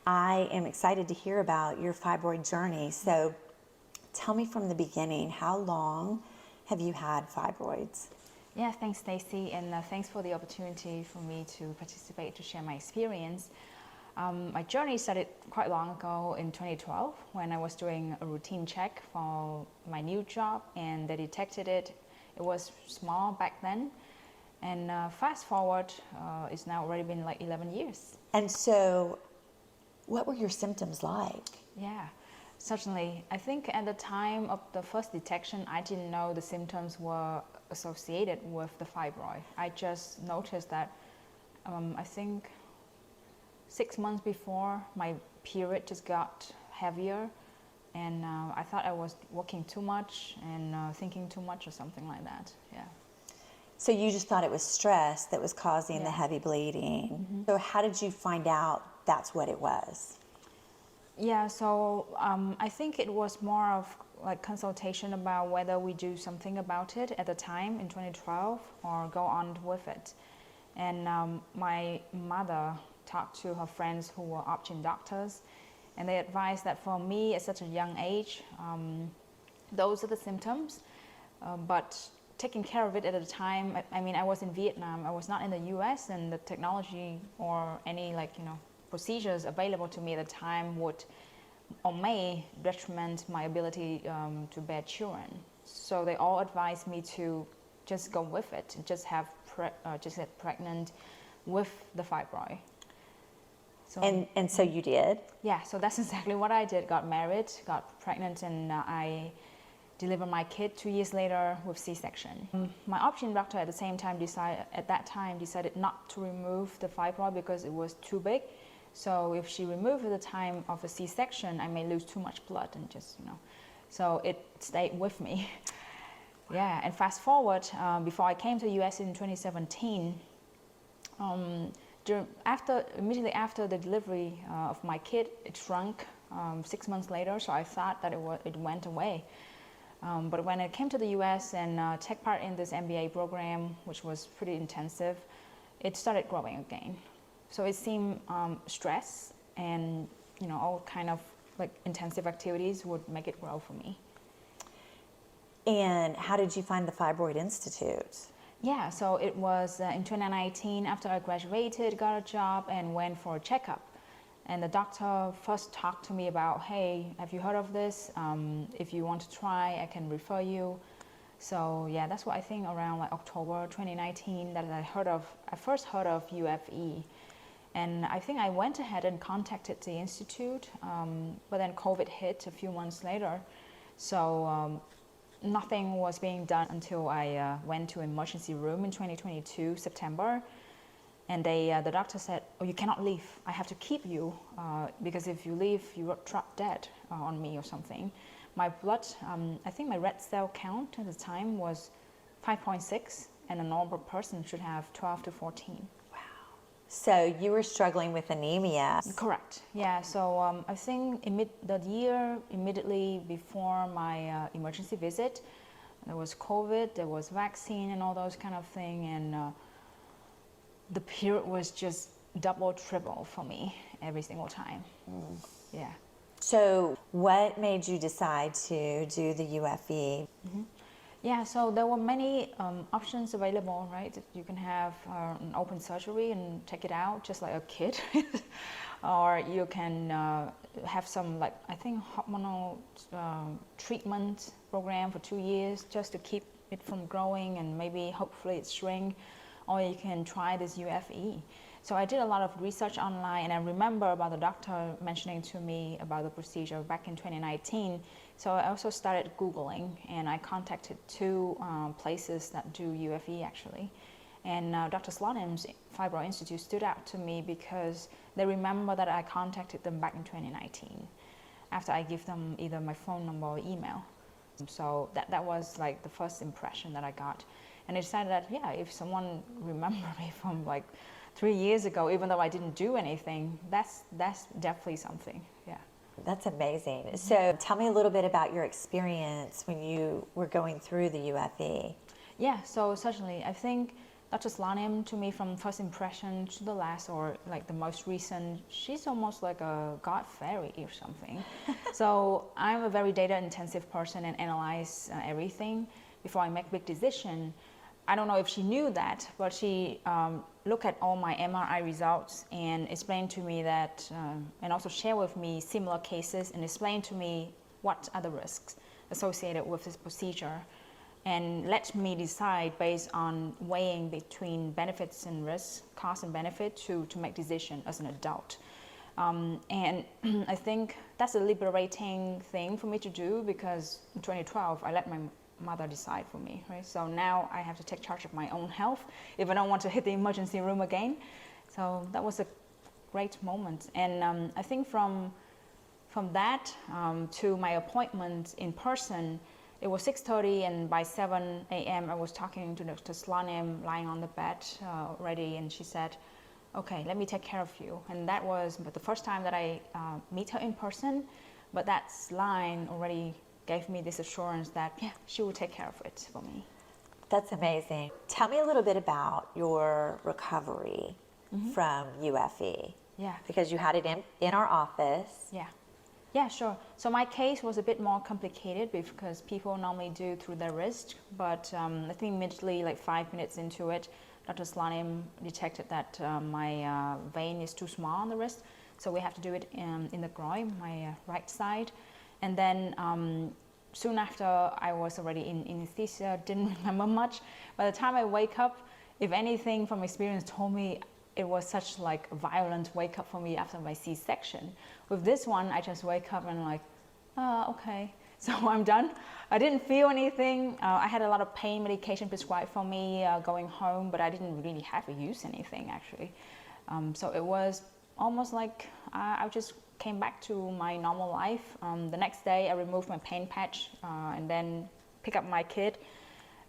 I am excited to hear about your fibroid journey. So tell me from the beginning, how long have you had fibroids? Yeah, thanks, Stacy, and thanks for the opportunity for me to participate to share my experience. My journey started quite long ago in 2012 when I was doing a routine check for my new job, and they detected it. It was small back then, and fast forward, it's now already been like 11 years. And so what were your symptoms like? Yeah, certainly. I think at the time of the first detection, I didn't know the symptoms were associated with the fibroid. I just noticed that I think 6 months before, my period just got heavier, and I thought I was working too much and thinking too much or something like that. Yeah. So you just thought it was stress that was causing the heavy bleeding. Mm-hmm. So how did you find out that's what it was? Yeah, so I think it was more of like consultation about whether we do something about it at the time in 2012 or go on with it. And my mother talked to her friends who were option doctors, and they advised that for me at such a young age, those are the symptoms, but taking care of it at the time, I mean, I was in Vietnam, I was not in the US, and the technology or any procedures available to me at the time would or may detriment my ability to bear children. So they all advised me to just go with it and just get pregnant with the fibroid. So, and so you did? Yeah, so that's exactly what I did. Got married, got pregnant, and I delivered my kid 2 years later with C-section. My option doctor at the same time decided not to remove the fibroid because it was too big. So if she removed at the time of a C-section, I may lose too much blood and so it stayed with me. Yeah, and fast forward, before I came to the US in 2017, immediately after the delivery of my kid, it shrunk 6 months later, so I thought that it went away. But when I came to the US and took part in this MBA program, which was pretty intensive, it started growing again. So it seemed stress and all kind of like intensive activities would make it grow for me. And how did you find the Fibroid Institute? Yeah, so it was in 2019 after I graduated, got a job and went for a checkup. And the doctor first talked to me about, hey, have you heard of this? If you want to try, I can refer you. So yeah, that's what I think around like October 2019 that I first heard of UFE. And I think I went ahead and contacted the institute, but then COVID hit a few months later. So nothing was being done until I went to emergency room in 2022, September. And the doctor said, oh, you cannot leave. I have to keep you because if you leave, you will drop dead on me or something. My blood, I think my red cell count at the time was 5.6, and a normal person should have 12 to 14. So you were struggling with anemia. Correct. Yeah. So I think the year immediately before my emergency visit, there was COVID, there was vaccine and all those kind of thing, and the period was just double, triple for me every single time. Yeah. So what made you decide to do the UFE? Mm-hmm. Yeah, so there were many options available, right? You can have an open surgery and take it out just like a kid. Or you can have some, like, I think, hormonal treatment program for 2 years just to keep it from growing and maybe hopefully it shrink. Or you can try this UFE. So I did a lot of research online, and I remember about the doctor mentioning to me about the procedure back in 2019. So I also started Googling, and I contacted 2 places that do UFE actually. And Dr. Sloanem's Fibroid Institute stood out to me because they remember that I contacted them back in 2019 after I gave them either my phone number or email. So that was like the first impression that I got. And I decided that, yeah, if someone remember me from like 3 years ago, even though I didn't do anything, that's definitely something, yeah. That's amazing. So tell me a little bit about your experience when you were going through the UFE. Yeah, so certainly, I think Dr. Slanim, to me, from first impression to the last, or like the most recent, she's almost like a god fairy or something. So I'm a very data intensive person and analyze everything before I make big decision. I don't know if she knew that, but she looked at all my MRI results and explained to me that, and also share with me similar cases and explain to me what are the risks associated with this procedure, and let me decide based on weighing between benefits and risks, cost and benefit, to make decision as an adult. And I think that's a liberating thing for me to do, because in 2012 I let my mother decide for me, right? So now I have to take charge of my own health if I don't want to hit the emergency room again. So that was a great moment. And I think from that to my appointment in person, it was 6:30, and by 7 a.m. I was talking to Dr. Slanim lying on the bed already, and she said, okay, let me take care of you. And that was the first time that I meet her in person, but that line already gave me this assurance that, yeah, she will take care of it for me. That's amazing. Tell me a little bit about your recovery from UFE. Yeah. Because you had it in our office. Yeah, sure. So my case was a bit more complicated because people normally do through their wrist, but I think immediately, like 5 minutes into it, Dr. Slanim detected that my vein is too small on the wrist, so we have to do it in the groin, my right side. And then soon after, I was already in anesthesia, didn't remember much. By the time I wake up, if anything from experience told me it was such like a violent wake up for me after my C-section. With this one, I just wake up and like, okay, so I'm done. I didn't feel anything. I had a lot of pain medication prescribed for me going home, but I didn't really have to use anything actually. So it was almost like I just came back to my normal life. The next day I removed my pain patch and then pick up my kid.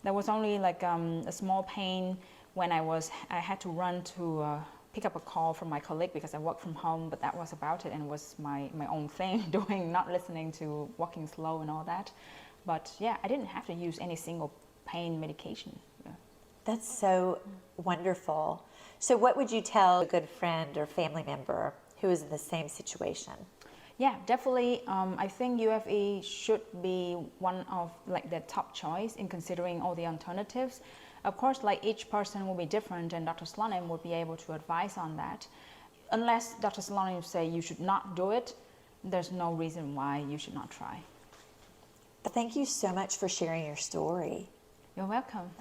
There was only like a small pain when I had to run to pick up a call from my colleague because I work from home, but that was about it, and it was my own thing, not listening to walking slow and all that. But yeah, I didn't have to use any single pain medication. Yeah. That's so wonderful. So what would you tell a good friend or family member who is in the same situation? Yeah, definitely. I think UFE should be one of like the top choice in considering all the alternatives. Of course, like each person will be different, and Dr. Slanim will be able to advise on that. Unless Dr. Slanim say you should not do it, there's no reason why you should not try. Thank you so much for sharing your story. You're welcome.